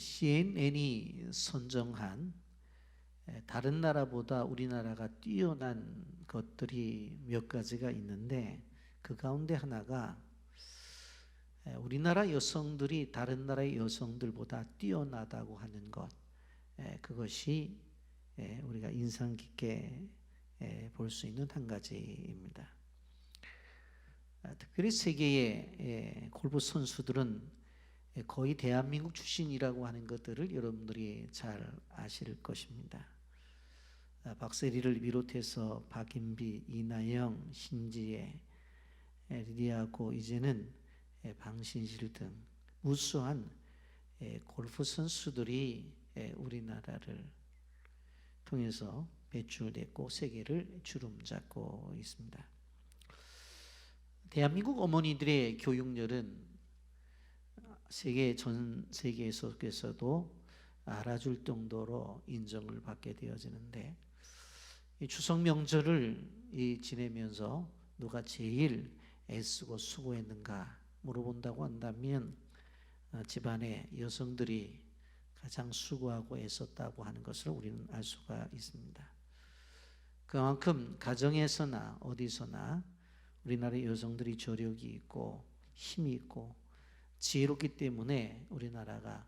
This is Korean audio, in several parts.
CNN이 선정한 다른 나라보다 우리나라가 뛰어난 것들이 몇 가지가 있는데, 그 가운데 하나가 우리나라 여성들이 다른 나라의 여성들보다 뛰어나다고 하는 것, 그것이 우리가 인상 깊게 볼 수 있는 한 가지입니다. 특별히 세계의 골프 선수들은 거의 대한민국 출신이라고 하는 것들을 여러분들이 잘 아실 것입니다. 박세리를 비롯해서 박인비, 이나영, 신지혜, 리디아고, 이제는 방신실 등 우수한 골프 선수들이 우리나라를 통해서 배출됐고 세계를 주름잡고 있습니다. 대한민국 어머니들의 교육열은 전 세계에서도 알아줄 정도로 인정을 받게 되어지는데, 이 추석 명절을 지내면서 누가 제일 애쓰고 수고했는가 물어본다고 한다면 집안의 여성들이 가장 수고하고 애썼다고 하는 것을 우리는 알 수가 있습니다. 그만큼 가정에서나 어디서나 우리나라의 여성들이 저력이 있고 힘이 있고 지혜롭기 때문에 우리나라가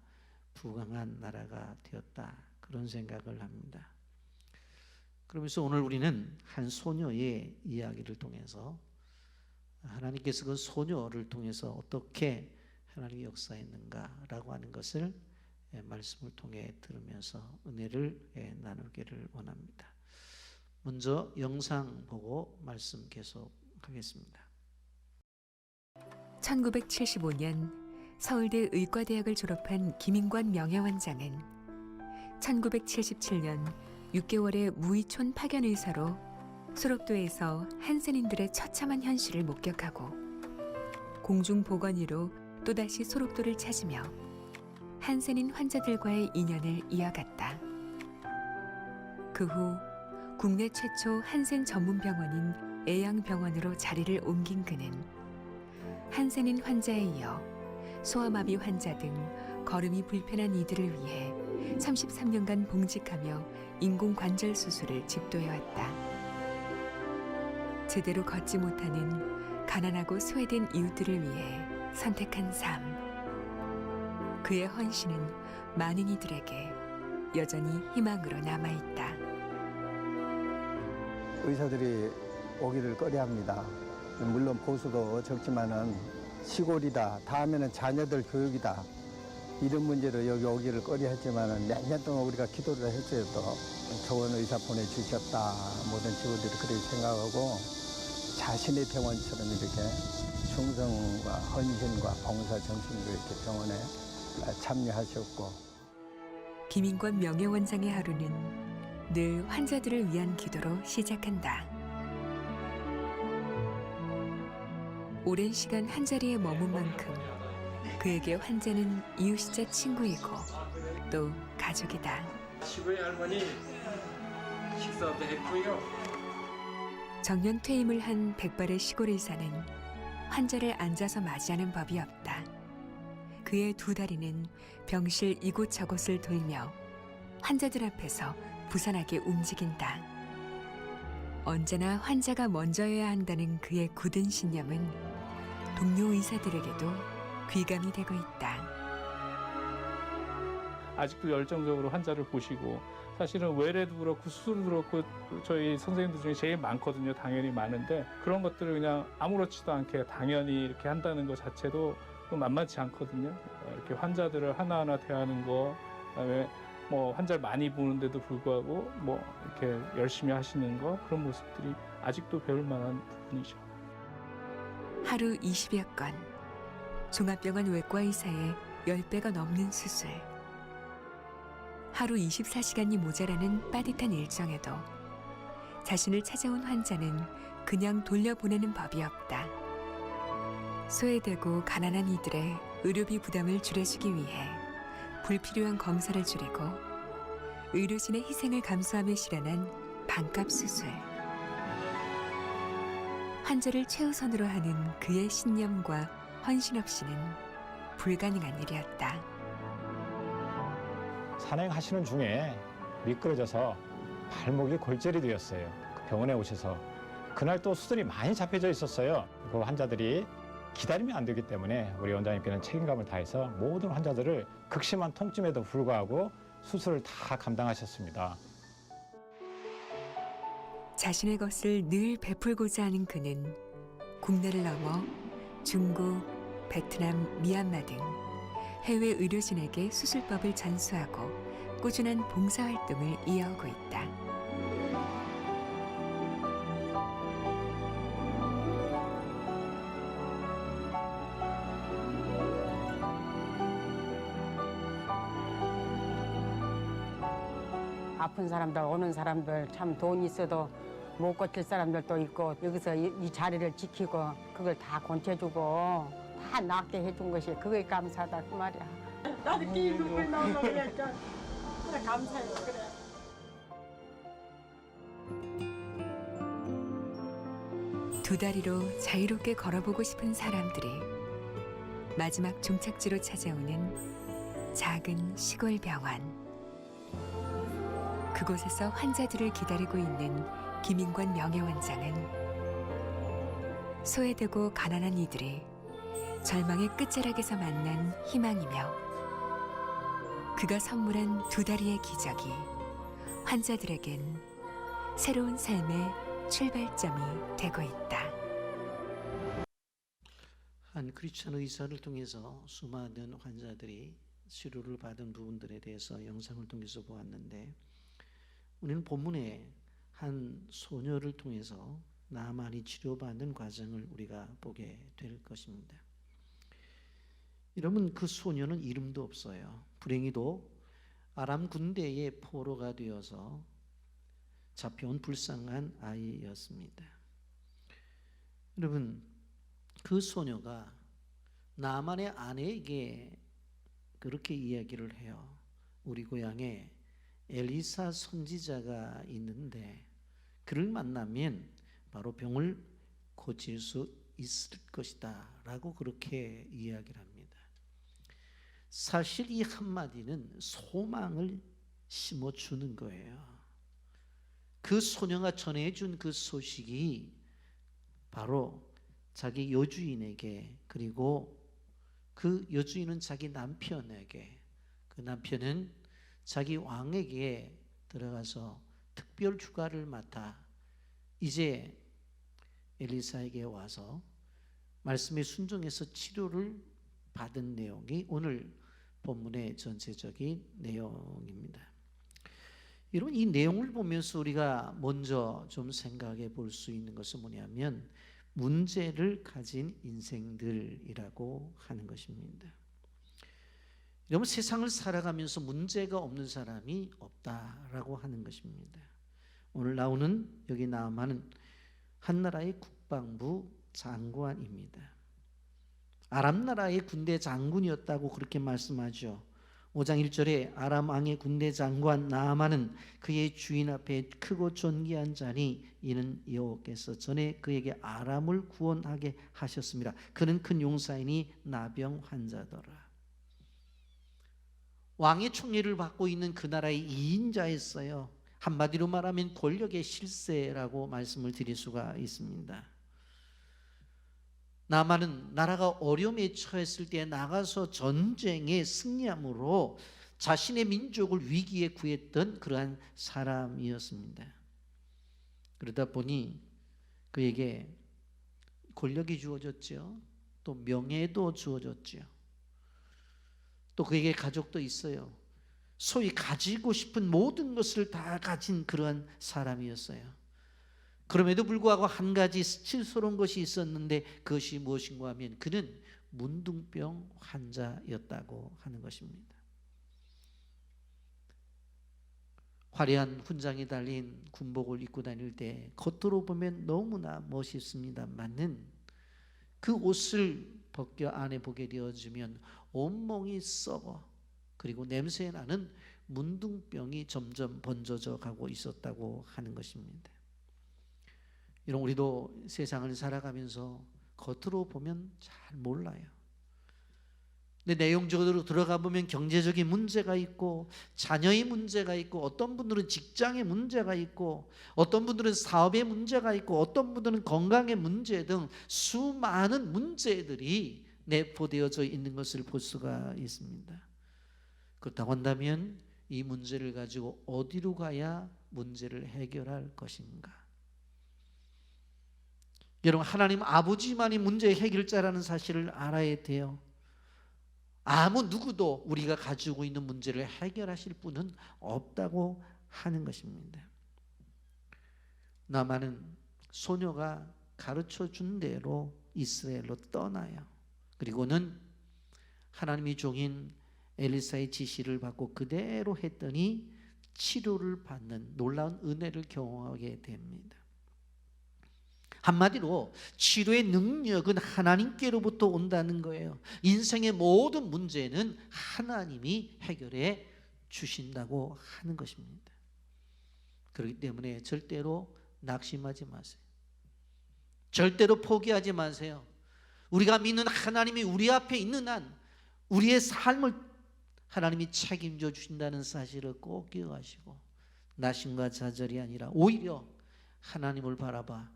부강한 나라가 되었다, 그런 생각을 합니다. 그러면서 오늘 우리는 한 소녀의 이야기를 통해서 하나님께서 그 소녀를 통해서 어떻게 하나님이 역사했는가라고 하는 것을 말씀을 통해 들으면서 은혜를 나누기를 원합니다. 먼저 영상 보고 말씀 계속하겠습니다. 1975년 서울대 의과대학을 졸업한 김인관 명예원장은 1977년 6개월의 무의촌 파견 의사로 소록도에서 한센인들의 처참한 현실을 목격하고 공중보건의로 또다시 소록도를 찾으며 한센인 환자들과의 인연을 이어갔다. 그 후 국내 최초 한센 전문 병원인 애양병원으로 자리를 옮긴 그는 한센인 환자에 이어 소아마비 환자 등 걸음이 불편한 이들을 위해 33년간 봉직하며 인공관절 수술을 집도해왔다. 제대로 걷지 못하는 가난하고 소외된 이웃들을 위해 선택한 삶. 그의 헌신은 많은 이들에게 여전히 희망으로 남아있다. 의사들이 오기를 꺼려합니다. 물론 보수도 적지만은 시골이다, 다음에는 자녀들 교육이다, 이런 문제로 여기 오기를 꺼려했지만은 몇 년 동안 우리가 기도를 했어요. 또 좋은 의사 보내주셨다, 모든 직원들이 그렇게 생각하고 자신의 병원처럼 이렇게 충성과 헌신과 봉사 정신으로 이렇게 병원에 참여하셨고, 김인관 명예원장의 하루는 늘 환자들을 위한 기도로 시작한다. 오랜 시간 한자리에 머문 만큼 그에게 환자는 이웃이자 친구이고 또 가족이다. 시부의 할머니 식사도 했고요. 정년 퇴임을 한 백발의 시골 의사는 환자를 앉아서 맞이하는 법이 없다. 그의 두 다리는 병실 이곳저곳을 돌며 환자들 앞에서 부산하게 움직인다. 언제나 환자가 먼저여야 한다는 그의 굳은 신념은 동료 의사들에게도 귀감이 되고 있다. 아직도 열정적으로 환자를 보시고, 사실은 외래도 그렇고 수술도 그렇고 저희 선생님들 중에 제일 많거든요. 당연히 많은데 그런 것들을 그냥 아무렇지도 않게 당연히 이렇게 한다는 것 자체도 만만치 않거든요. 이렇게 환자들을 하나하나 대하는 거, 그다음에 뭐 환자를 많이 보는데도 불구하고 뭐 이렇게 열심히 하시는 거, 그런 모습들이 아직도 배울 만한 부분이죠. 하루 20여 건, 종합병원 외과의사의 10배가 넘는 수술. 하루 24시간이 모자라는 빠듯한 일정에도 자신을 찾아온 환자는 그냥 돌려보내는 법이 없다. 소외되고 가난한 이들의 의료비 부담을 줄여주기 위해 불필요한 검사를 줄이고 의료진의 희생을 감수하며 실현한 반값 수술. 환자를 최우선으로 하는 그의 신념과 헌신 없이는 불가능한 일이었다. 산행하시는 중에 미끄러져서 발목이 골절이 되었어요. 병원에 오셔서 그날 또 수술이 많이 잡혀져 있었어요. 그 환자들이 기다리면 안 되기 때문에 우리 원장님께는 책임감을 다해서 모든 환자들을 극심한 통증에도 불구하고 수술을 다 감당하셨습니다. 자신의 것을 늘 베풀고자 하는 그는 국내를 넘어 중국, 베트남, 미얀마 등 해외 의료진에게 수술법을 전수하고 꾸준한 봉사활동을 이어오고 있다. 아픈 사람들, 오는 사람들, 참 돈 있어도 못 고칠 사람들도 있고, 여기서 이 자리를 지키고 그걸 다 권태주고 다 낫게 해준 것이 그게 감사하다 그 말이야. 나도 끼 눈물 나오고 그래. 감사해요. 그래. 두 다리로 자유롭게 걸어보고 싶은 사람들이 마지막 종착지로 찾아오는 작은 시골 병원. 그곳에서 환자들을 기다리고 있는 김인관 명예원장은 소외되고 가난한 이들이 절망의 끝자락에서 만난 희망이며 그가 선물한 두 다리의 기적이 환자들에겐 새로운 삶의 출발점이 되고 있다. 한 크리스천 의사를 통해서 수많은 환자들이 치료를 받은 부분들에 대해서 영상을 통해서 보았는데, 우리는 본문에 한 소녀를 통해서 나만이 치료받는 과정을 우리가 보게 될 것입니다. 여러분, 그 소녀는 이름도 없어요. 불행히도 아람 군대의 포로가 되어서 잡혀온 불쌍한 아이였습니다. 여러분, 그 소녀가 나만의 아내에게 그렇게 이야기를 해요. 우리 고향에 엘리사 선지자가 있는데 그를 만나면 바로 병을 고칠 수 있을 것이다 라고 그렇게 이야기를 합니다. 사실 이 한마디는 소망을 심어주는 거예요. 그 소녀가 전해준 그 소식이 바로 자기 여주인에게, 그리고 그 여주인은 자기 남편에게, 그 남편은 자기 왕에게 들어가서 특별 휴가를 맡아 이제 엘리사에게 와서 말씀에 순종해서 치료를 받은 내용이 오늘 본문의 전체적인 내용입니다. 여러분, 이 내용을 보면서 우리가 먼저 좀 생각해 볼 수 있는 것은 뭐냐면 문제를 가진 인생들이라고 하는 것입니다. 여러분, 세상을 살아가면서 문제가 없는 사람이 없다라고 하는 것입니다. 오늘 나오는, 여기 나오는 한 나라의 국방부 장관입니다. 아람 나라의 군대 장군이었다고 그렇게 말씀하죠. 5장 1절에 아람 왕의 군대 장관 나아만은 그의 주인 앞에 크고 존귀한 자니 이는 여호와께서 전에 그에게 아람을 구원하게 하셨습니다. 그는 큰 용사이니 나병 환자더라. 왕의 총애를 받고 있는 그 나라의 2인자였어요. 한마디로 말하면 권력의 실세라고 말씀을 드릴 수가 있습니다. 나만은 나라가 어려움에 처했을 때 나가서 전쟁에 승리함으로 자신의 민족을 위기에 구했던 그러한 사람이었습니다. 그러다 보니 그에게 권력이 주어졌죠. 또 명예도 주어졌죠. 또 그에게 가족도 있어요. 소위 가지고 싶은 모든 것을 다 가진 그러한 사람이었어요. 그럼에도 불구하고 한 가지 스칠스러운 것이 있었는데 그것이 무엇인가 하면 그는 문둥병 환자였다고 하는 것입니다. 화려한 훈장이 달린 군복을 입고 다닐 때 겉으로 보면 너무나 멋있습니다만은 그 옷을 벗겨 안에 보게 되어지면 온몸이 썩어, 그리고 냄새나는 문둥병이 점점 번져져 가고 있었다고 하는 것입니다. 여러분, 우리도 세상을 살아가면서 겉으로 보면 잘 몰라요. 근데 내용적으로 들어가 보면 경제적인 문제가 있고 자녀의 문제가 있고 어떤 분들은 직장의 문제가 있고 어떤 분들은 사업의 문제가 있고 어떤 분들은 건강의 문제 등 수많은 문제들이 내포되어져 있는 것을 볼 수가 있습니다. 그렇다고 한다면 이 문제를 가지고 어디로 가야 문제를 해결할 것인가? 여러분, 하나님 아버지만이 문제의 해결자라는 사실을 알아야 돼요. 아무 누구도 우리가 가지고 있는 문제를 해결하실 분은 없다고 하는 것입니다. 나만은 소녀가 가르쳐 준 대로 이스라엘로 떠나요. 그리고는 하나님의 종인 엘리사의 지시를 받고 그대로 했더니 치료를 받는 놀라운 은혜를 경험하게 됩니다. 한마디로 치료의 능력은 하나님께로부터 온다는 거예요. 인생의 모든 문제는 하나님이 해결해 주신다고 하는 것입니다. 그렇기 때문에 절대로 낙심하지 마세요. 절대로 포기하지 마세요. 우리가 믿는 하나님이 우리 앞에 있는 한 우리의 삶을 하나님이 책임져 주신다는 사실을 꼭 기억하시고 낙심과 좌절이 아니라 오히려 하나님을 바라봐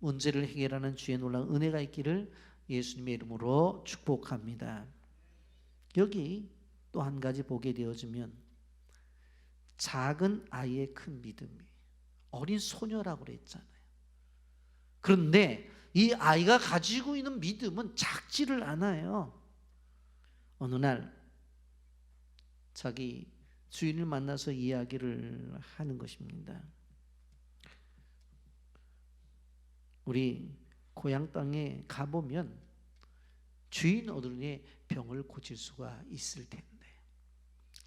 문제를 해결하는 주의 놀라운 은혜가 있기를 예수님의 이름으로 축복합니다. 여기 또 한 가지 보게 되어지면 작은 아이의 큰 믿음이 어린 소녀라고 그랬잖아요. 그런데 이 아이가 가지고 있는 믿음은 작지를 않아요. 어느 날 자기 주인을 만나서 이야기를 하는 것입니다. 우리 고향 땅에 가보면 주인 어른의 병을 고칠 수가 있을 텐데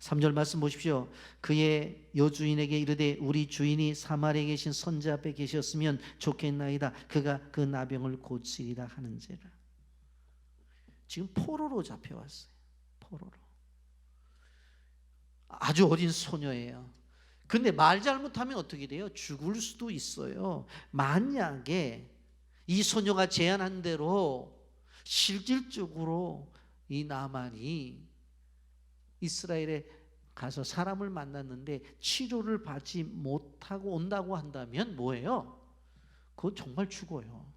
3절 말씀 보십시오. 그의 여주인에게 이르되 우리 주인이 사마리아에 계신 선지 앞에 계셨으면 좋겠나이다. 그가 그 나병을 고치리라 하는지라. 지금 포로로 잡혀왔어요. 포로로. 아주 어린 소녀예요. 근데 말 잘못하면 어떻게 돼요? 죽을 수도 있어요. 만약에 이 소녀가 제안한 대로 실질적으로 이 나만이 이스라엘에 가서 사람을 만났는데 치료를 받지 못하고 온다고 한다면 뭐예요? 그건 정말 죽어요.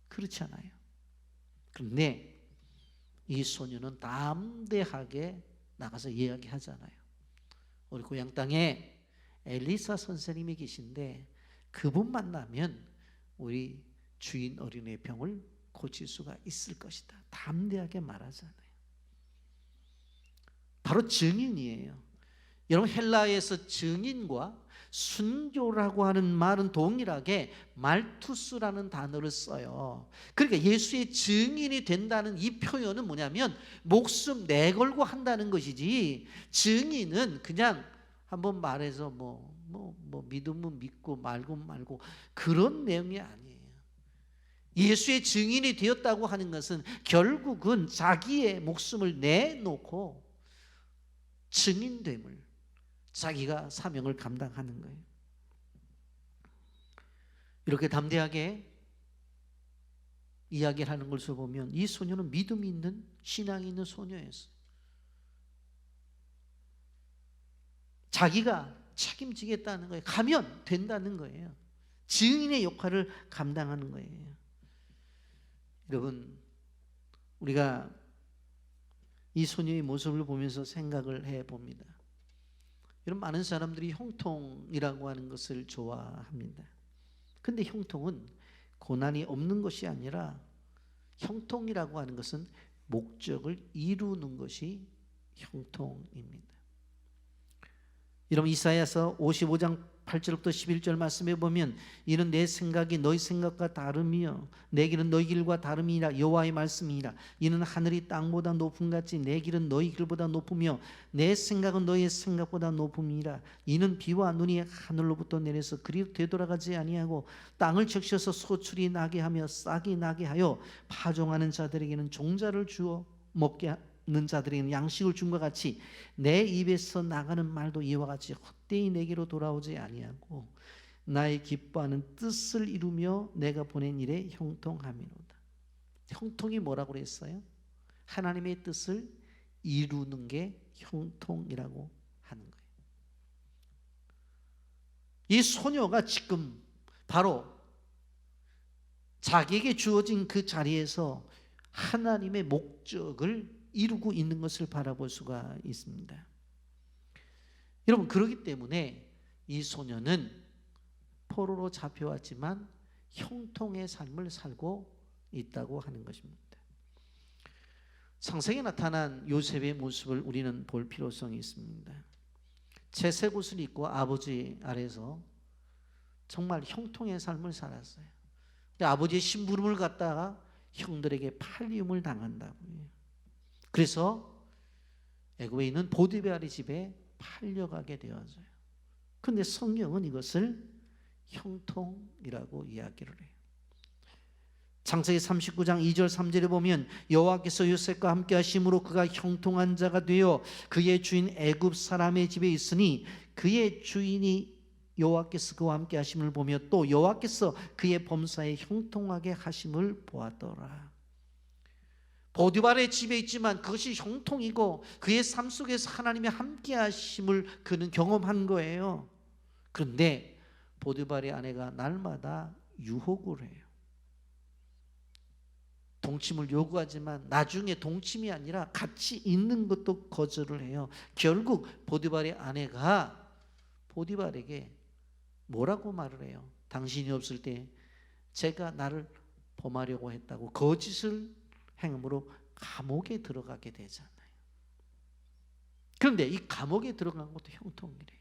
그렇지 않아요. 그런데 이 소녀는 담대하게 나가서 이야기하잖아요. 우리 고향 땅에 엘리사 선생님이 계신데 그분 만나면 우리 주인 어린의 병을 고칠 수가 있을 것이다. 담대하게 말하잖아요. 바로 증인이에요. 여러분, 헬라에서 증인과 순교라고 하는 말은 동일하게 말투스라는 단어를 써요. 그러니까 예수의 증인이 된다는 이 표현은 뭐냐면 목숨 내걸고 한다는 것이지, 증인은 그냥 한번 말해서 믿으면 믿고 말고 그런 내용이 아니에요. 예수의 증인이 되었다고 하는 것은 결국은 자기의 목숨을 내놓고 증인됨을, 자기가 사명을 감당하는 거예요. 이렇게 담대하게 이야기를 하는 것을 보면 이 소녀는 믿음이 있는, 신앙이 있는 소녀였어요. 자기가 책임지겠다는 거예요. 가면 된다는 거예요. 증인의 역할을 감당하는 거예요. 여러분, 우리가 이 소녀의 모습을 보면서 생각을 해봅니다. 여러분, 많은 사람들이 형통이라고 하는 것을 좋아합니다. 근데 형통은 고난이 없는 것이 아니라 형통이라고 하는 것은 목적을 이루는 것이 형통입니다. 여러분, 이사야서 55장 8절부터 11절 말씀에 보면 이는 내 생각이 너희 생각과 다름이요 내 길은 너희 길과 다름이라 여호와의 말씀이라. 이는 하늘이 땅보다 높음 같이 내 길은 너희 길보다 높으며 내 생각은 너희의 생각보다 높음이라. 이는 비와 눈이 하늘로부터 내려서 그리 되돌아가지 아니하고 땅을 적셔서 소출이 나게 하며 싹이 나게 하여 파종하는 자들에게는 종자를 주어 먹게 는 자들에게는 양식을 준 것 같이 내 입에서 나가는 말도 이와 같이 헛되이 내게로 돌아오지 아니하고 나의 기뻐하는 뜻을 이루며 내가 보낸 일에 형통함이로다. 형통이 뭐라고 그랬어요? 하나님의 뜻을 이루는 게 형통이라고 하는 거예요. 이 소녀가 지금 바로 자기에게 주어진 그 자리에서 하나님의 목적을 이루고 있는 것을 바라볼 수가 있습니다. 여러분, 그렇기 때문에 이 소녀는 포로로 잡혀왔지만 형통의 삶을 살고 있다고 하는 것입니다. 창세기에 나타난 요셉의 모습을 우리는 볼 필요성이 있습니다. 채색 옷을 입고 아버지 아래서 정말 형통의 삶을 살았어요. 근데 아버지의 심부름을 갖다가 형들에게 팔림을 당한다고요. 그래서 애굽에 있는 보디베아의 집에 팔려가게 되어져요. 그런데 성경은 이것을 형통이라고 이야기를 해요. 창세기 39장 2절 3절에 보면 여호와께서 요셉과 함께 하심으로 그가 형통한 자가 되어 그의 주인 애굽 사람의 집에 있으니 그의 주인이 여호와께서 그와 함께 하심을 보며 또 여호와께서 그의 범사에 형통하게 하심을 보았더라. 보디발의 집에 있지만 그것이 형통이고 그의 삶 속에서 하나님의 함께 하심을 그는 경험한 거예요. 그런데 보디발의 아내가 날마다 유혹을 해요. 동침을 요구하지만 나중에 동침이 아니라 같이 있는 것도 거절을 해요. 결국 보디발의 아내가 보디발에게 뭐라고 말을 해요? 당신이 없을 때 제가 나를 범하려고 했다고 거짓을 행함으로 감옥에 들어가게 되잖아요. 그런데 이 감옥에 들어간 것도 형통이래요.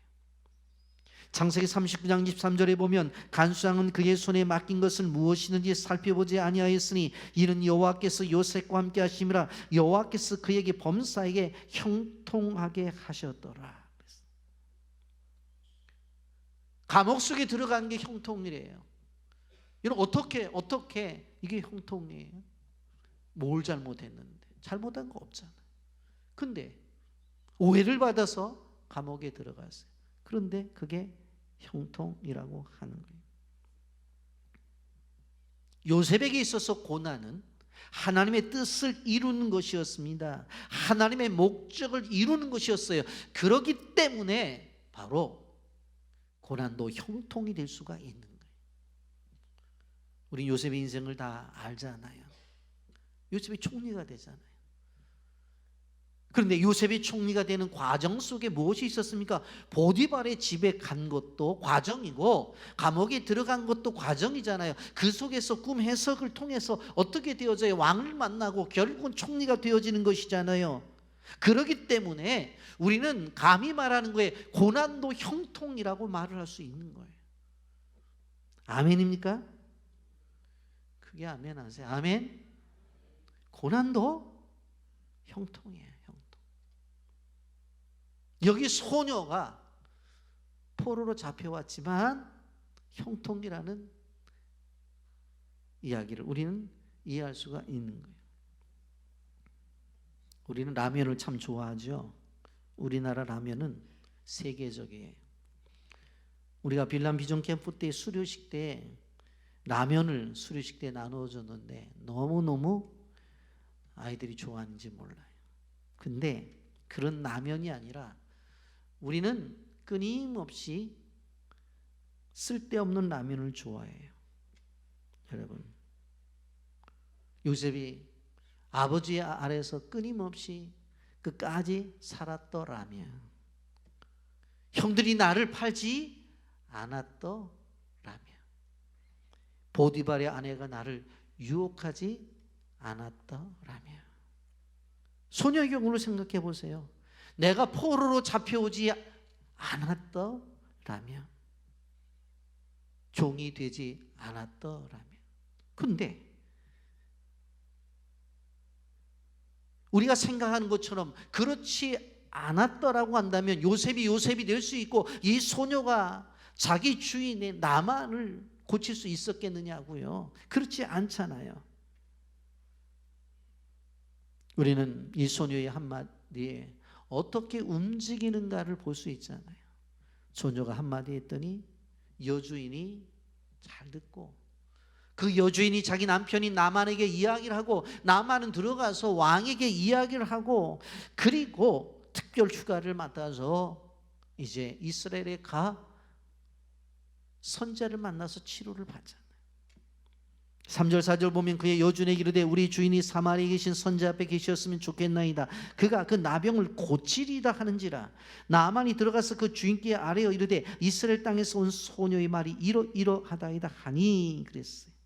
창세기 39장 23절에 보면 간수장은 그의 손에 맡긴 것을 무엇이든지 살펴보지 아니하였으니 이는 여호와께서 요셉과 함께 하심이라 여호와께서 그에게 범사에게 형통하게 하셨더라. 감옥 속에 들어간 게 형통이래요. 여러분, 어떻게 이게 형통이에요? 뭘 잘못했는데? 잘못한 거 없잖아요. 근데 오해를 받아서 감옥에 들어갔어요. 그런데 그게 형통이라고 하는 거예요. 요셉에게 있어서 고난은 하나님의 뜻을 이루는 것이었습니다. 하나님의 목적을 이루는 것이었어요. 그렇기 때문에 바로 고난도 형통이 될 수가 있는 거예요. 우리 요셉의 인생을 다 알잖아요. 요셉이 총리가 되잖아요. 그런데 요셉이 총리가 되는 과정 속에 무엇이 있었습니까? 보디발의 집에 간 것도 과정이고 감옥에 들어간 것도 과정이잖아요. 그 속에서 꿈 해석을 통해서 어떻게 되어져요? 왕을 만나고 결국은 총리가 되어지는 것이잖아요. 그렇기 때문에 우리는 감히 말하는 거에 고난도 형통이라고 말을 할 수 있는 거예요. 아멘입니까? 크게 아멘 하세요. 아멘. 고난도 형통이에요. 여기 소녀가 포로로 잡혀왔지만 형통이라는 이야기를 우리는 이해할 수가 있는 거예요. 우리는 라면을 참 좋아하죠. 우리나라 라면은 세계적이에요. 우리가 빌람 비전 캠프 때 수료식 때 라면을 수료식 때 나누어줬는데 너무너무 아이들이 좋아하는지 몰라요. 근데 그런 라면이 아니라 우리는 끊임없이 쓸데없는 라면을 좋아해요. 여러분, 요셉이 아버지 아래에서 끊임없이 끝까지 살았더라면, 형들이 나를 팔지 않았더라면, 보디발의 아내가 나를 유혹하지 않았더라면, 소녀의 경우를 생각해 보세요. 내가 포로로 잡혀오지 않았더라면, 종이 되지 않았더라면. 근데 우리가 생각하는 것처럼 그렇지 않았더라고 한다면 요셉이 될 수 있고 이 소녀가 자기 주인의 나만을 고칠 수 있었겠느냐고요. 그렇지 않잖아요. 우리는 이 소녀의 한마디에 어떻게 움직이는가를 볼 수 있잖아요. 소녀가 한마디 했더니 여주인이 잘 듣고 그 여주인이 자기 남편이 나만에게 이야기를 하고 나만은 들어가서 왕에게 이야기를 하고 그리고 특별 휴가를 맡아서 이제 이스라엘에 가 선자를 만나서 치료를 받잖아요. 3절 4절 보면 그의 여주인에게 이르되 우리 주인이 사마리아에 계신 선자 앞에 계셨으면 좋겠나이다. 그가 그 나병을 고치리다 하는지라. 나아만이 들어가서 그 주인께 아뢰어 이르되 이스라엘 땅에서 온 소녀의 말이 이러이러하다이다 하니 그랬어요.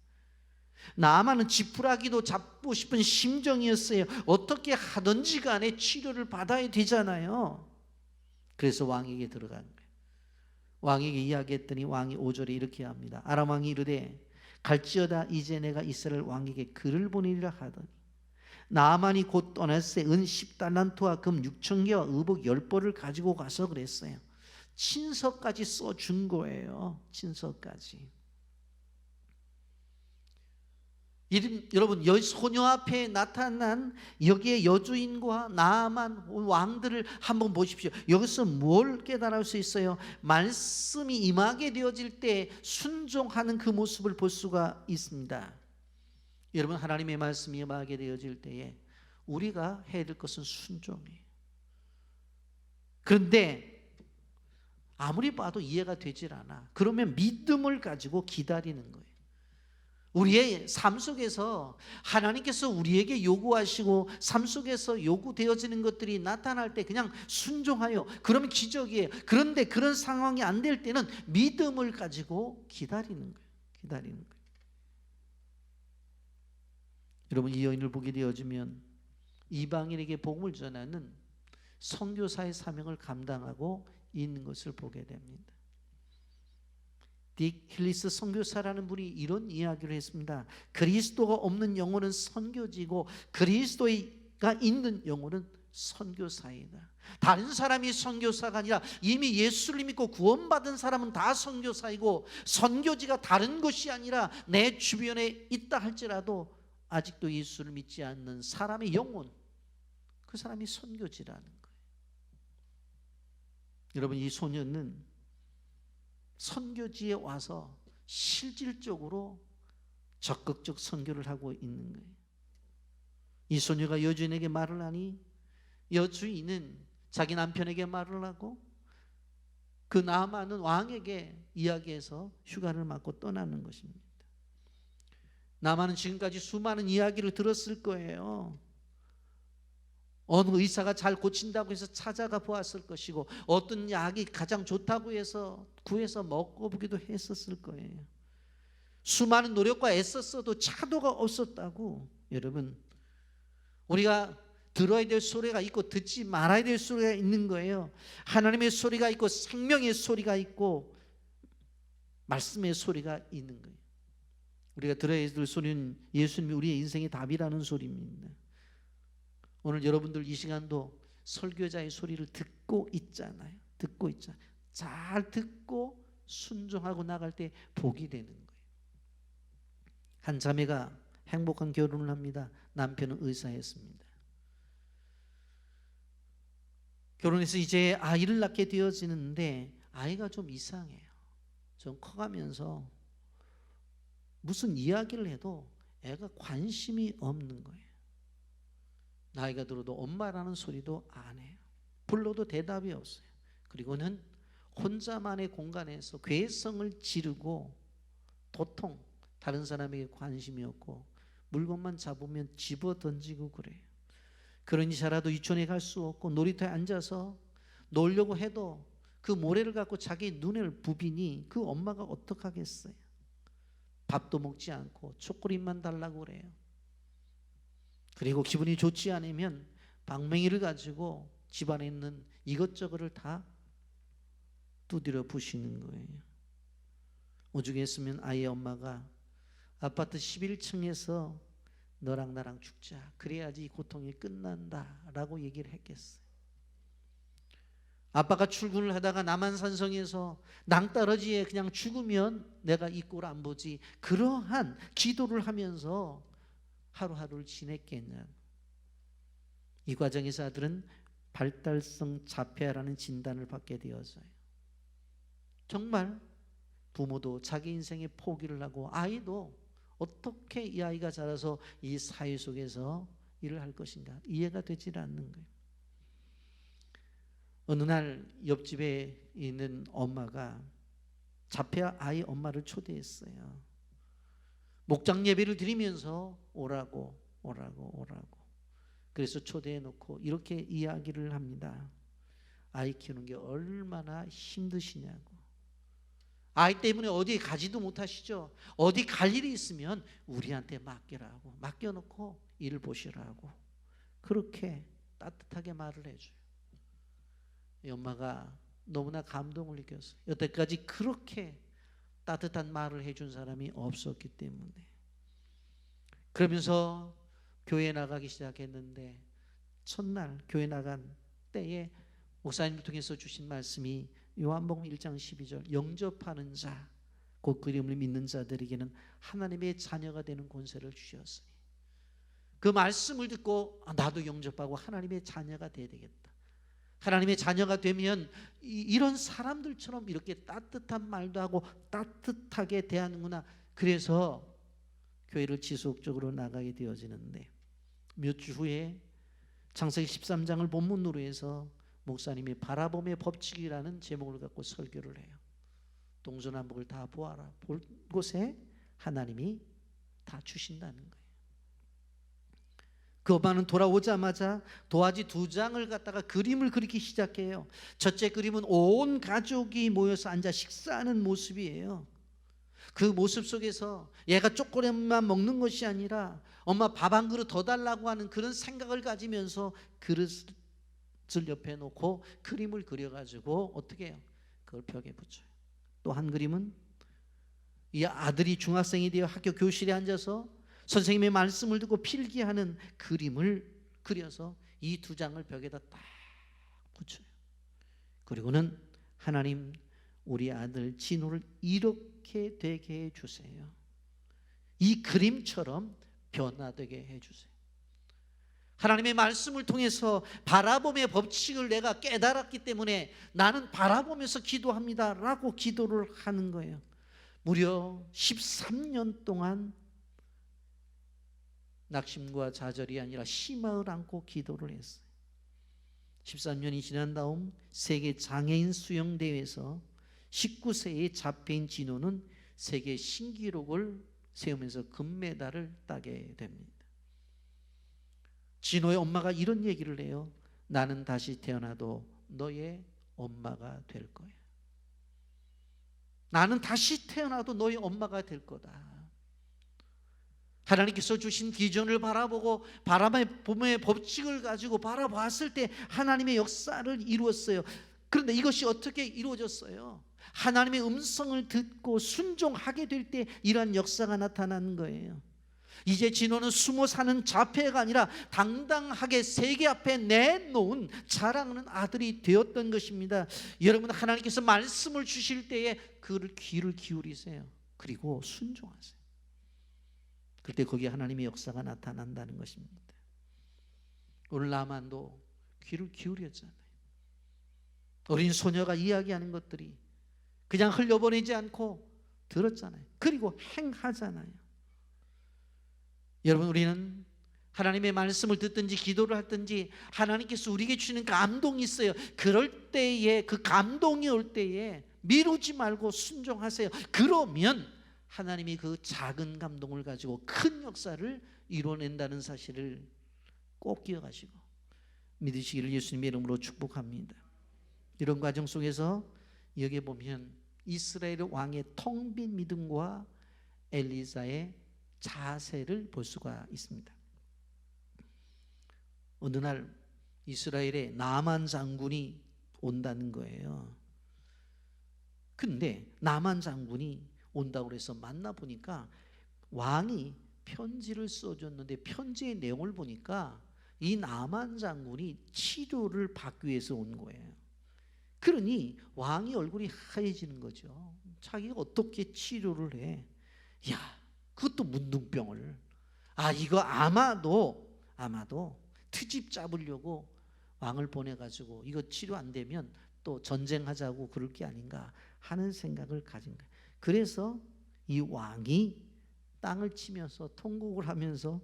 나아만은 지푸라기도 잡고 싶은 심정이었어요. 어떻게 하든지 간에 치료를 받아야 되잖아요. 그래서 왕에게 들어간 거예요. 왕에게 이야기했더니 왕이 5절에 이렇게 합니다. 아람 왕이 이르되 갈지어다 이제 내가 이스라엘 왕에게 글을 보내리라 하더니 나아만이 곧 떠날새 은 10달란트와 금 6,000개와 의복 10벌을 가지고 가서 그랬어요. 친서까지 써준 거예요. 친서까지. 여러분 소녀 앞에 나타난 여기에 여주인과 나아만 왕들을 한번 보십시오. 여기서 뭘 깨달을 수 있어요? 말씀이 임하게 되어질 때 순종하는 그 모습을 볼 수가 있습니다. 여러분 하나님의 말씀이 임하게 되어질 때에 우리가 해야 될 것은 순종이에요. 그런데 아무리 봐도 이해가 되질 않아. 그러면 믿음을 가지고 기다리는 거예요. 우리의 삶 속에서 하나님께서 우리에게 요구하시고 삶 속에서 요구되어지는 것들이 나타날 때 그냥 순종하여 그러면 기적이에요. 그런데 그런 상황이 안 될 때는 믿음을 가지고 기다리는 거예요. 기다리는 거예요. 여러분 이 여인을 보게 되어지면 이방인에게 복음을 전하는 선교사의 사명을 감당하고 있는 것을 보게 됩니다. 딕 힐리스 선교사라는 분이 이런 이야기를 했습니다. 그리스도가 없는 영혼은 선교지고 그리스도가 있는 영혼은 선교사이다. 다른 사람이 선교사가 아니라 이미 예수를 믿고 구원받은 사람은 다 선교사이고 선교지가 다른 것이 아니라 내 주변에 있다 할지라도 아직도 예수를 믿지 않는 사람의 영혼, 그 사람이 선교지라는 거예요. 여러분 이 소녀는 선교지에 와서 실질적으로 적극적 선교를 하고 있는 거예요. 이 소녀가 여주인에게 말을 하니 여주인은 자기 남편에게 말을 하고 그 나아만은 왕에게 이야기해서 휴가를 맞고 떠나는 것입니다. 나아만은 지금까지 수많은 이야기를 들었을 거예요. 어느 의사가 잘 고친다고 해서 찾아가 보았을 것이고 어떤 약이 가장 좋다고 해서 구해서 먹어보기도 했었을 거예요. 수많은 노력과 애썼어도 차도가 없었다고. 여러분 우리가 들어야 될 소리가 있고 듣지 말아야 될 소리가 있는 거예요. 하나님의 소리가 있고 생명의 소리가 있고 말씀의 소리가 있는 거예요. 우리가 들어야 될 소리는 예수님이 우리의 인생의 답이라는 소리입니다. 오늘 여러분들 이 시간도 설교자의 소리를 듣고 있잖아요. 듣고 있잖아요. 잘 듣고 순종하고 나갈 때 복이 되는 거예요. 한 자매가 행복한 결혼을 합니다. 남편은 의사였습니다. 결혼해서 이제 아이를 낳게 되어지는데 아이가 좀 이상해요. 좀 커가면서 무슨 이야기를 해도 애가 관심이 없는 거예요. 나이가 들어도 엄마라는 소리도 안 해요. 불러도 대답이 없어요. 그리고는 혼자만의 공간에서 괴성을 지르고 도통 다른 사람에게 관심이 없고 물건만 잡으면 집어 던지고 그래요. 그러니 자라도 유치원에 갈 수 없고 놀이터에 앉아서 놀려고 해도 그 모래를 갖고 자기 눈을 부비니 그 엄마가 어떡하겠어요. 밥도 먹지 않고 초콜릿만 달라고 그래요. 그리고 기분이 좋지 않으면 방맹이를 가지고 집안에 있는 이것저것을 다 두드려 부시는 거예요. 오죽했으면 아이의 엄마가 아파트 11층에서 너랑 나랑 죽자. 그래야지 이 고통이 끝난다 라고 얘기를 했겠어요. 아빠가 출근을 하다가 남한산성에서 낭떠러지에 그냥 죽으면 내가 이 꼴 안 보지. 그러한 기도를 하면서 하루하루를 지냈겠냐. 이 과정에서 아들은 발달성 자폐아라는 진단을 받게 되어서요. 정말 부모도 자기 인생에 포기를 하고 아이도 어떻게 이 아이가 자라서 이 사회 속에서 일을 할 것인가 이해가 되질 않는 거예요. 어느 날 옆집에 있는 엄마가 자폐 아이 엄마를 초대했어요. 목장 예배를 드리면서 오라고. 그래서 초대해 놓고 이렇게 이야기를 합니다. 아이 키우는 게 얼마나 힘드시냐고. 아이 때문에 어디 가지도 못하시죠. 어디 갈 일이 있으면 우리한테 맡기라고. 맡겨놓고 일 보시라고. 그렇게 따뜻하게 말을 해줘요. 이 엄마가 너무나 감동을 느꼈어요. 여태까지 그렇게 따뜻한 말을 해준 사람이 없었기 때문에. 그러면서 교회에 나가기 시작했는데 첫날 교회 나간 때에 목사님을 통해서 주신 말씀이 요한복음 1장 12절 영접하는 자 곧 그림을 믿는 자들에게는 하나님의 자녀가 되는 권세를 주셨으니 그 말씀을 듣고 나도 영접하고 하나님의 자녀가 돼야 되겠다. 하나님의 자녀가 되면 이런 사람들처럼 이렇게 따뜻한 말도 하고 따뜻하게 대하는구나. 그래서 교회를 지속적으로 나가게 되어지는데 몇 주 후에 창세기 13장을 본문으로 해서 목사님이 바라봄의 법칙이라는 제목을 갖고 설교를 해요. 동서남북을 다 보아라. 볼 곳에 하나님이 다 주신다는 거예요. 그 엄마는 돌아오자마자 도화지 2장을 갖다가 그림을 그리기 시작해요. 첫째 그림은 온 가족이 모여서 앉아 식사하는 모습이에요. 그 모습 속에서 얘가 초콜릿만 먹는 것이 아니라 엄마 밥 한 그릇 더 달라고 하는 그런 생각을 가지면서 그릇을 옆에 놓고 그림을 그려가지고 어떻게 해요? 그걸 벽에 붙여요. 또 한 그림은 이 아들이 중학생이 되어 학교 교실에 앉아서 선생님의 말씀을 듣고 필기하는 그림을 그려서 이 2장을 벽에다 딱 붙여요. 그리고는 하나님 우리 아들 진호를 이렇게 되게 해주세요. 이 그림처럼 변화되게 해주세요. 하나님의 말씀을 통해서 바라봄의 법칙을 내가 깨달았기 때문에 나는 바라보면서 기도합니다 라고 기도를 하는 거예요. 무려 13년 동안 낙심과 좌절이 아니라 희망을 안고 기도를 했어요. 13년이 지난 다음 세계 장애인 수영대회에서 19세의 자폐인 진호는 세계 신기록을 세우면서 금메달을 따게 됩니다. 진호의 엄마가 이런 얘기를 해요. 나는 다시 태어나도 너의 엄마가 될 거야. 나는 다시 태어나도 너의 엄마가 될 거다. 하나님께서 주신 비전을 바라보고 바라봄의 법칙을 가지고 바라봤을 때 하나님의 역사를 이루었어요. 그런데 이것이 어떻게 이루어졌어요? 하나님의 음성을 듣고 순종하게 될 때 이러한 역사가 나타나는 거예요. 이제 진호는 숨어 사는 자폐가 아니라 당당하게 세계 앞에 내놓은 자랑하는 아들이 되었던 것입니다. 여러분 하나님께서 말씀을 주실 때에 그를 귀를 기울이세요. 그리고 순종하세요. 그때 거기에 하나님의 역사가 나타난다는 것입니다. 오늘 나만도 귀를 기울였잖아요. 어린 소녀가 이야기하는 것들이 그냥 흘려보내지 않고 들었잖아요. 그리고 행하잖아요. 여러분 우리는 하나님의 말씀을 듣든지 기도를 하든지 하나님께서 우리에게 주시는 감동이 있어요. 그럴 때에 그 감동이 올 때에 미루지 말고 순종하세요. 그러면 하나님이 그 작은 감동을 가지고 큰 역사를 이뤄낸다는 사실을 꼭 기억하시고 믿으시기를 예수님의 이름으로 축복합니다. 이런 과정 속에서 여기에 보면 이스라엘 왕의 텅 빈 믿음과 엘리사의 자세를 볼 수가 있습니다. 어느 날 이스라엘에 나만 장군이 온다는 거예요. 근데 나만 장군이 온다고 해서 만나보니까 왕이 편지를 써줬는데 편지의 내용을 보니까 이 나만 장군이 치료를 받기 위해서 온 거예요. 그러니 왕이 얼굴이 하얘지는 거죠. 자기가 어떻게 치료를 해? 야, 그것도 문둥병을. 이거 아마도 트집 잡으려고 왕을 보내가지고 이거 치료 안 되면 또 전쟁하자고 그럴 게 아닌가 하는 생각을 가진 거예요. 그래서 이 왕이 땅을 치면서 통곡을 하면서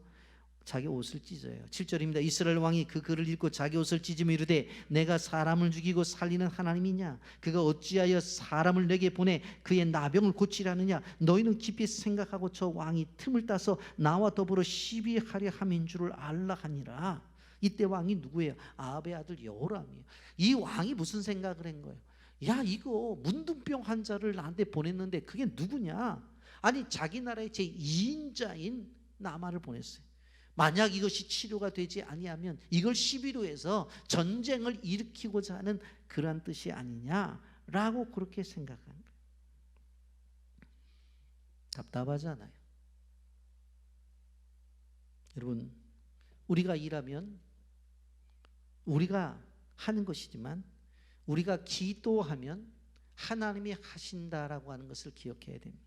자기 옷을 찢어요. 7절입니다. 이스라엘 왕이 그 글을 읽고 자기 옷을 찢으며 이르되 내가 사람을 죽이고 살리는 하나님이냐? 그가 어찌하여 사람을 내게 보내 그의 나병을 고치라느냐? 너희는 깊이 생각하고 저 왕이 틈을 따서 나와 더불어 시비하려 함인 줄을 알라 하니라. 이때 왕이 누구예요? 아합의 아들 여호람이에요. 이 왕이 무슨 생각을 한 거예요? 야, 이거 문둥병 환자를 나한테 보냈는데 그게 누구냐? 아니, 자기 나라의 제2인자인 나만을 보냈어요. 만약 이것이 치료가 되지 아니하면 이걸 시비로 해서 전쟁을 일으키고자 하는 그러한 뜻이 아니냐라고 그렇게 생각한 거예요. 답답하잖아요. 여러분, 우리가 일하면 우리가 하는 것이지만 우리가 기도하면 하나님이 하신다라고 하는 것을 기억해야 됩니다.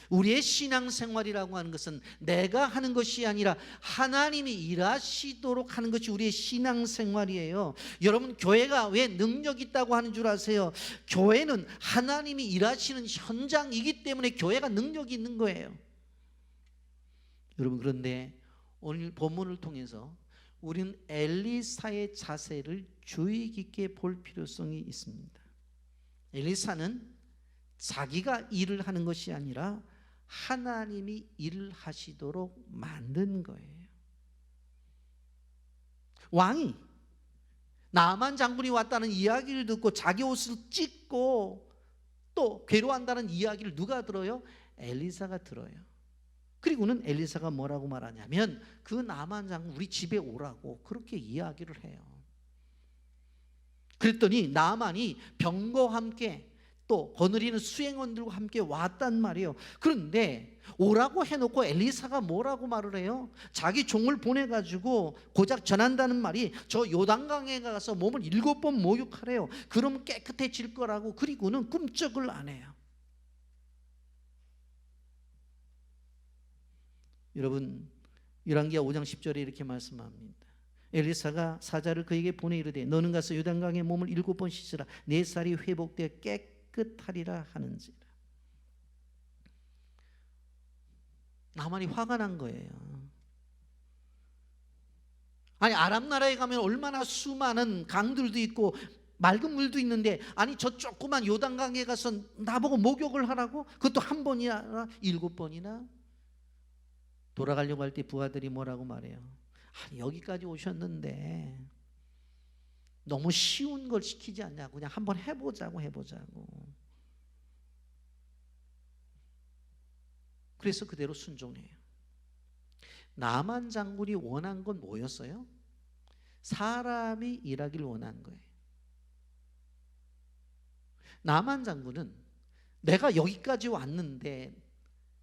우리의 신앙생활이라고 하는 것은 내가 하는 것이 아니라 하나님이 일하시도록 하는 것이 우리의 신앙생활이에요. 여러분, 교회가 왜 능력 있다고 하는 줄 아세요? 교회는 하나님이 일하시는 현장이기 때문에 교회가 능력이 있는 거예요. 여러분, 그런데 오늘 본문을 통해서 우리는 엘리사의 자세를 주의 깊게 볼 필요성이 있습니다. 엘리사는 자기가 일을 하는 것이 아니라 하나님이 일을 하시도록 만든 거예요. 왕이 나만 장군이 왔다는 이야기를 듣고 자기 옷을 찢고 또 괴로워한다는 이야기를 누가 들어요? 엘리사가 들어요. 그리고는 엘리사가 뭐라고 말하냐면 그 나만 장군 우리 집에 오라고 그렇게 이야기를 해요. 그랬더니 나만이 병거와 함께 또 거느리는 수행원들과 함께 왔단 말이에요. 그런데 오라고 해놓고 엘리사가 뭐라고 말을 해요? 자기 종을 보내가지고 고작 전한다는 말이 저 요단강에 가서 몸을 7번 목욕하래요. 그러면 깨끗해질 거라고. 그리고는 꿈쩍을 안 해요. 여러분, 열왕기하 5장 10절에 이렇게 말씀합니다. 엘리사가 사자를 그에게 보내 이르되 너는 가서 요단강에 몸을 7번 씻으라. 내 살이 회복되어 깨끗하리라 하는지라. 나만이 화가 난 거예요. 아니, 아람 나라에 가면 얼마나 수많은 강들도 있고 맑은 물도 있는데 아니 저 조그만 요단강에 가서 나보고 목욕을 하라고? 그것도 한 번이나 7번이나? 돌아가려고 할 때 부하들이 뭐라고 말해요? 아니, 여기까지 오셨는데 너무 쉬운 걸 시키지 않냐고. 그냥 한번 해보자고. 그래서 그대로 순종해요. 나만 장군이 원한 건 뭐였어요? 사람이 일하기를 원한 거예요. 나만 장군은 내가 여기까지 왔는데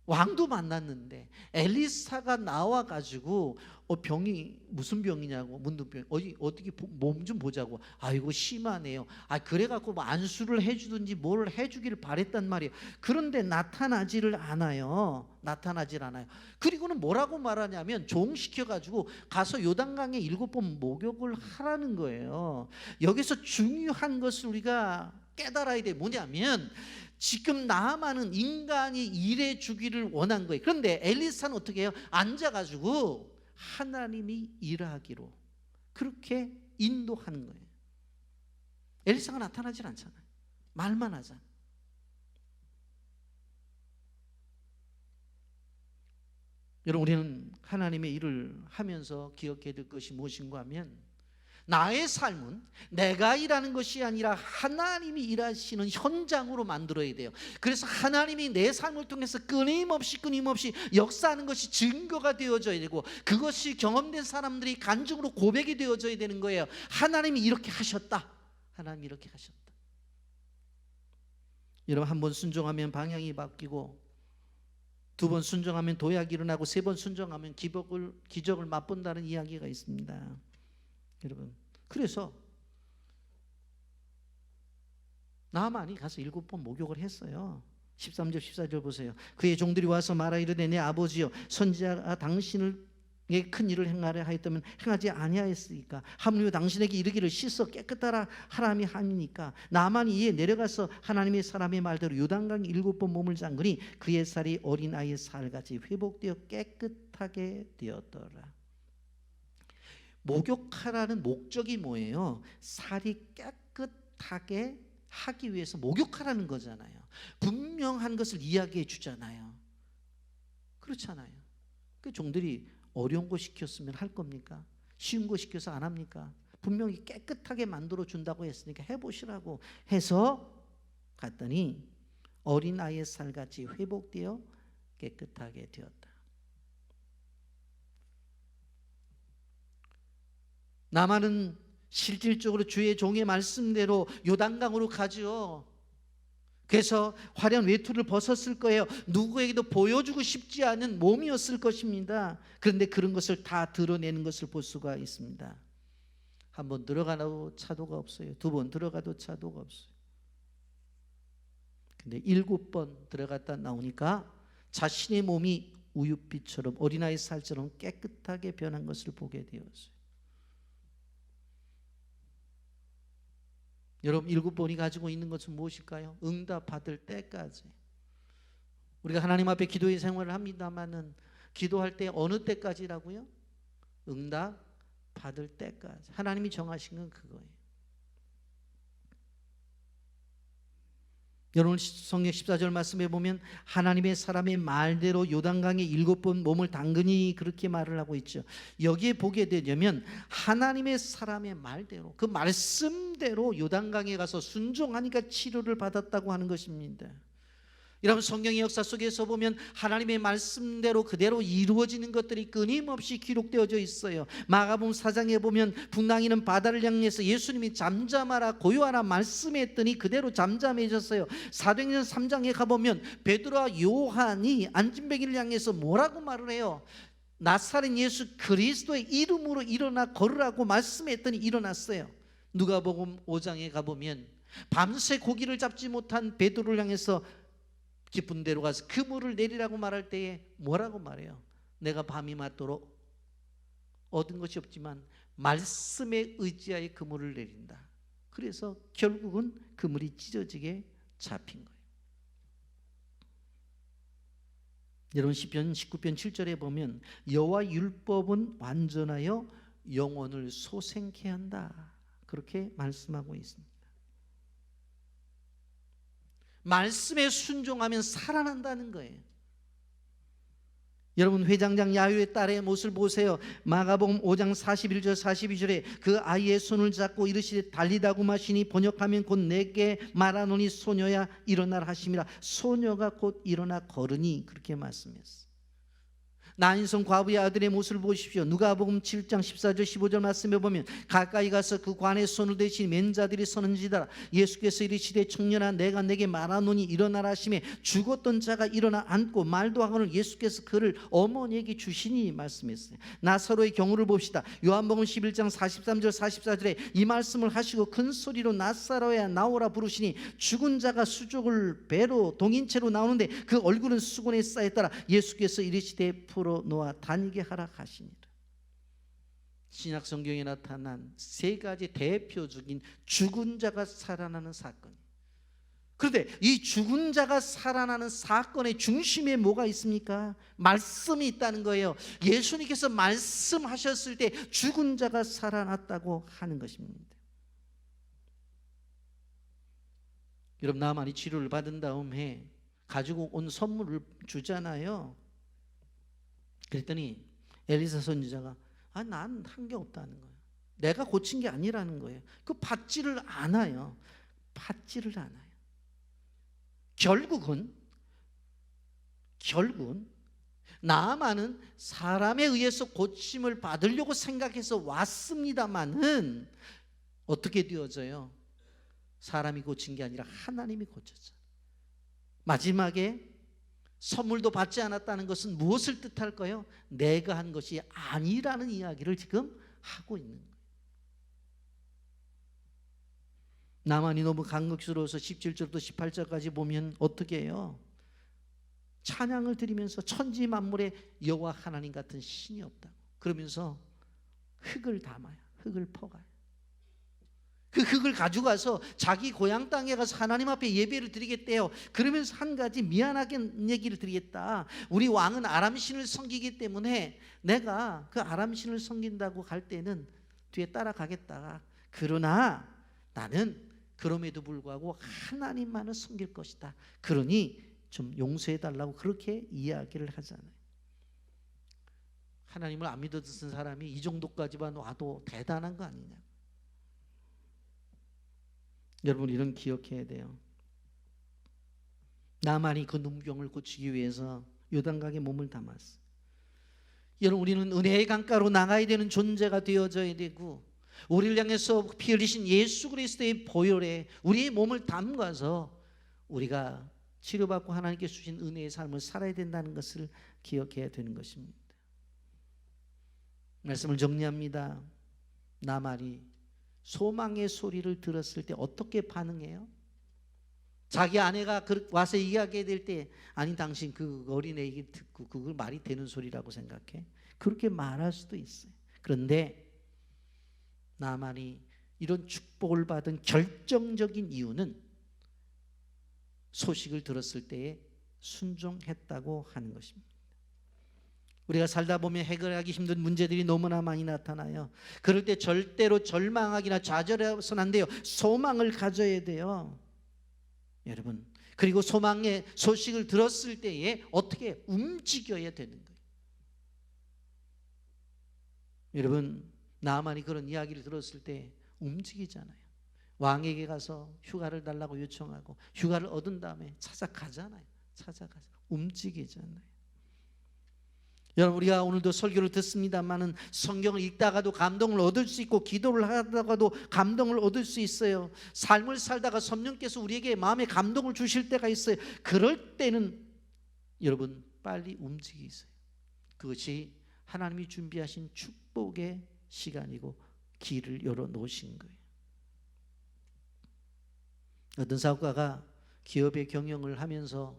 왕도 만났는데 엘리사가 나와가지고 병이 무슨 병이냐고. 문둥병. 어떻게 몸 좀 보자고. 아이고 심하네요. 그래갖고 뭐 안수를 해주든지 뭘 해주기를 바랬단 말이에요. 그런데 나타나질 않아요. 그리고는 뭐라고 말하냐면 종시켜가지고 가서 요단강에 7번 목욕을 하라는 거예요. 여기서 중요한 것을 우리가 깨달아야 돼. 뭐냐면 지금 나아만은 인간이 일해 주기를 원한 거예요. 그런데 엘리사는 어떻게 해요? 앉아가지고 하나님이 일하기로 그렇게 인도하는 거예요. 엘리사가 나타나질 않잖아요. 말만 하잖아요. 여러분, 우리는 하나님의 일을 하면서 기억해야 될 것이 무엇인가 하면 나의 삶은 내가 일하는 것이 아니라 하나님이 일하시는 현장으로 만들어야 돼요. 그래서 하나님이 내 삶을 통해서 끊임없이 역사하는 것이 증거가 되어져야 되고 그것이 경험된 사람들이 간증으로 고백이 되어져야 되는 거예요. 하나님이 이렇게 하셨다. 하나님이 이렇게 하셨다. 여러분, 한 번 순종하면 방향이 바뀌고 2번 순종하면 도약이 일어나고 3번 순종하면 기적을 맛본다는 이야기가 있습니다. 여러분, 그래서 나만이 가서 7번 목욕을 했어요. 13절 14절 보세요. 그의 종들이 와서 말하 이르되 내 아버지여 선지자가 당신을 큰 일을 행하려 하였다면 행하지 아니하였으니까 하물며 당신에게 이르기를 씻어 깨끗하라 하라함이 함이니까 나만이 이에 내려가서 하나님의 사람의 말대로 요단강 7번 몸을 잠그니 그의 살이 어린아이의 살같이 회복되어 깨끗하게 되었더라. 목욕하라는 목적이 뭐예요? 살이 깨끗하게 하기 위해서 목욕하라는 거잖아요. 분명한 것을 이야기해 주잖아요. 그렇잖아요. 그 종들이 어려운 거 시켰으면 할 겁니까? 쉬운 거 시켜서 안 합니까? 분명히 깨끗하게 만들어 준다고 했으니까 해보시라고 해서 갔더니 어린아이의 살같이 회복되어 깨끗하게 되었다. 나만은 실질적으로 주의 종의 말씀대로 요단강으로 가죠. 그래서 화려한 외투를 벗었을 거예요. 누구에게도 보여주고 싶지 않은 몸이었을 것입니다. 그런데 그런 것을 다 드러내는 것을 볼 수가 있습니다. 한 번 들어가도 차도가 없어요. 2번 들어가도 차도가 없어요. 근데 7번 들어갔다 나오니까 자신의 몸이 우윳빛처럼 어린아이 살처럼 깨끗하게 변한 것을 보게 되었어요. 여러분 7번이 가지고 있는 것은 무엇일까요? 응답 받을 때까지. 우리가 하나님 앞에 기도의 생활을 합니다마는 기도할 때 어느 때까지라고요? 응답 받을 때까지. 하나님이 정하신 건 그거예요. 여러분 성경 14절 말씀에 보면 하나님의 사람의 말대로 요단강에 7번 몸을 담그니 그렇게 말을 하고 있죠. 여기에 보게 되면 하나님의 사람의 말대로 그 말씀대로 요단강에 가서 순종하니까 치료를 받았다고 하는 것입니다. 여러분 성경의 역사 속에서 보면 하나님의 말씀대로 그대로 이루어지는 것들이 끊임없이 기록되어져 있어요. 마가복음 4장에 보면 풍랑이는 바다를 향해서 예수님이 잠잠하라 고요하라 말씀했더니 그대로 잠잠해졌어요. 사도행전 3장에 가보면 베드로와 요한이 안진뱅이를 향해서 뭐라고 말을 해요? 나사렛 예수 그리스도의 이름으로 일어나 걸으라고 말씀했더니 일어났어요. 누가복음 5장에 가보면 밤새 고기를 잡지 못한 베드로를 향해서 깊은 데로 가서 그물을 내리라고 말할 때에 뭐라고 말해요? 내가 밤이 맞도록 얻은 것이 없지만 말씀에 의지하여 그물을 내린다. 그래서 결국은 그물이 찢어지게 잡힌 거예요. 여러분 시편 19편 7절에 보면 여호와 율법은 완전하여 영혼을 소생케 한다. 그렇게 말씀하고 있습니다. 말씀에 순종하면 살아난다는 거예요. 여러분 회장장 야유의 딸의 모습을 보세요. 마가복음 5장 41절 42절에 그 아이의 손을 잡고 이르시되 달리다고 마시니 번역하면 곧 내게 말하노니 소녀야 일어나라 하심이라. 소녀가 곧 일어나 걸으니 그렇게 말씀했어요. 나인성 과부의 아들의 모습을 보십시오. 누가복음 7장 14절 15절 말씀에 보면 가까이 가서 그 관에 손을 대시니 맨자들이 서는지더라. 예수께서 이르시되 청년아 내가 내게 말하노니 일어나라 하시매 죽었던 자가 일어나 앉고 말도 하거늘 예수께서 그를 어머니에게 주시니 말씀했어요. 나사로의 경우를 봅시다. 요한복음 11장 43절 44절에 이 말씀을 하시고 큰 소리로 나사로야 나오라 부르시니 죽은 자가 수족을 배로 동인채로 나오는데 그 얼굴은 수건에 쌓였더라. 예수께서 이르시되 풀어 놓아 다니게 하라 하시니라. 신약 성경에 나타난 3가지 대표적인 죽은 자가 살아나는 사건. 그런데 이 죽은 자가 살아나는 사건의 중심에 뭐가 있습니까? 말씀이 있다는 거예요. 예수님께서 말씀하셨을 때 죽은 자가 살아났다고 하는 것입니다. 여러분 나만이 치료를 받은 다음에 가지고 온 선물을 주잖아요. 그랬더니 엘리사 선지자가 난 한 게 없다는 거예요. 내가 고친 게 아니라는 거예요. 그 받지를 않아요. 받지를 않아요. 결국은 나아만은 사람에 의해서 고침을 받으려고 생각해서 왔습니다만은 어떻게 되어져요? 사람이 고친 게 아니라 하나님이 고쳤어요. 마지막에 선물도 받지 않았다는 것은 무엇을 뜻할까요? 내가 한 것이 아니라는 이야기를 지금 하고 있는 거예요. 나만이 너무 감격스러워서 17절부터 18절까지 보면 어떻게 해요? 찬양을 드리면서 천지 만물에 여호와 하나님 같은 신이 없다고. 그러면서 흙을 담아요. 흙을 퍼가요. 그 흙을 가져가서 자기 고향 땅에 가서 하나님 앞에 예배를 드리겠대요. 그러면서 한 가지 미안하게 얘기를 드리겠다. 우리 왕은 아람신을 섬기기 때문에 내가 그 아람신을 섬긴다고 갈 때는 뒤에 따라가겠다. 그러나 나는 그럼에도 불구하고 하나님만을 섬길 것이다. 그러니 좀 용서해달라고 그렇게 이야기를 하잖아요. 하나님을 안 믿어듣는 사람이 이 정도까지만 와도 대단한 거 아니냐. 여러분 이런 기억해야 돼요. 나만이 그 눈병을 고치기 위해서 요단강에 몸을 담았어. 여러분 우리는 은혜의 강가로 나가야 되는 존재가 되어져야 되고 우리를 향해서 피 흘리신 예수 그리스도의 보혈에 우리의 몸을 담가서 우리가 치료받고 하나님께 주신 은혜의 삶을 살아야 된다는 것을 기억해야 되는 것입니다. 말씀을 정리합니다. 나만이 소망의 소리를 들었을 때 어떻게 반응해요? 자기 아내가 와서 이야기해야 될 때 아니 당신 그 어린애 얘기 듣고 그걸 말이 되는 소리라고 생각해? 그렇게 말할 수도 있어요. 그런데 나만이 이런 축복을 받은 결정적인 이유는 소식을 들었을 때에 순종했다고 하는 것입니다. 우리가 살다 보면 해결하기 힘든 문제들이 너무나 많이 나타나요. 그럴 때 절대로 절망하기나 좌절해서는 안 돼요. 소망을 가져야 돼요. 여러분, 그리고 소망의 소식을 들었을 때에 어떻게 움직여야 되는 거예요. 여러분, 나만이 그런 이야기를 들었을 때 움직이잖아요. 왕에게 가서 휴가를 달라고 요청하고 휴가를 얻은 다음에 찾아가잖아요. 움직이잖아요. 여러분 우리가 오늘도 설교를 듣습니다만은 성경을 읽다가도 감동을 얻을 수 있고 기도를 하다가도 감동을 얻을 수 있어요. 삶을 살다가 성령께서 우리에게 마음에 감동을 주실 때가 있어요. 그럴 때는 여러분 빨리 움직이세요. 그것이 하나님이 준비하신 축복의 시간이고 길을 열어놓으신 거예요. 어떤 사업가가 기업의 경영을 하면서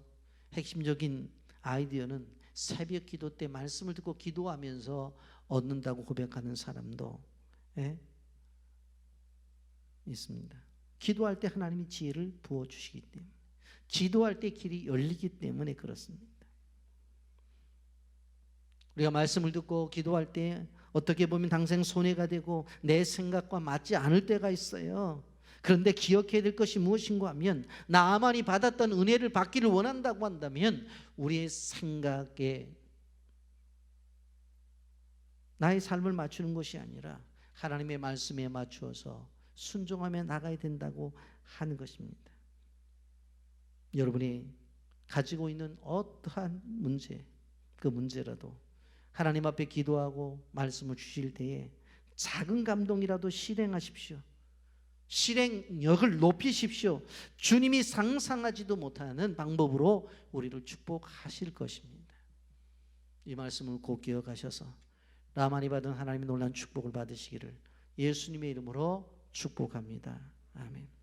핵심적인 아이디어는 새벽 기도 때 말씀을 듣고 기도하면서 얻는다고 고백하는 사람도 있습니다. 기도할 때 하나님이 지혜를 부어주시기 때문에, 기도할 때 길이 열리기 때문에 그렇습니다. 우리가 말씀을 듣고 기도할 때 어떻게 보면 당장 손해가 되고 내 생각과 맞지 않을 때가 있어요. 그런데 기억해야 될 것이 무엇인가 하면 나만이 받았던 은혜를 받기를 원한다고 한다면 우리의 생각에 나의 삶을 맞추는 것이 아니라 하나님의 말씀에 맞추어서 순종하며 나가야 된다고 하는 것입니다. 여러분이 가지고 있는 어떠한 문제, 그 문제라도 하나님 앞에 기도하고 말씀을 주실 때에 작은 감동이라도 실행하십시오. 실행력을 높이십시오. 주님이 상상하지도 못하는 방법으로 우리를 축복하실 것입니다. 이 말씀을 꼭 기억하셔서 나만이 받은 하나님의 놀라운 축복을 받으시기를 예수님의 이름으로 축복합니다. 아멘.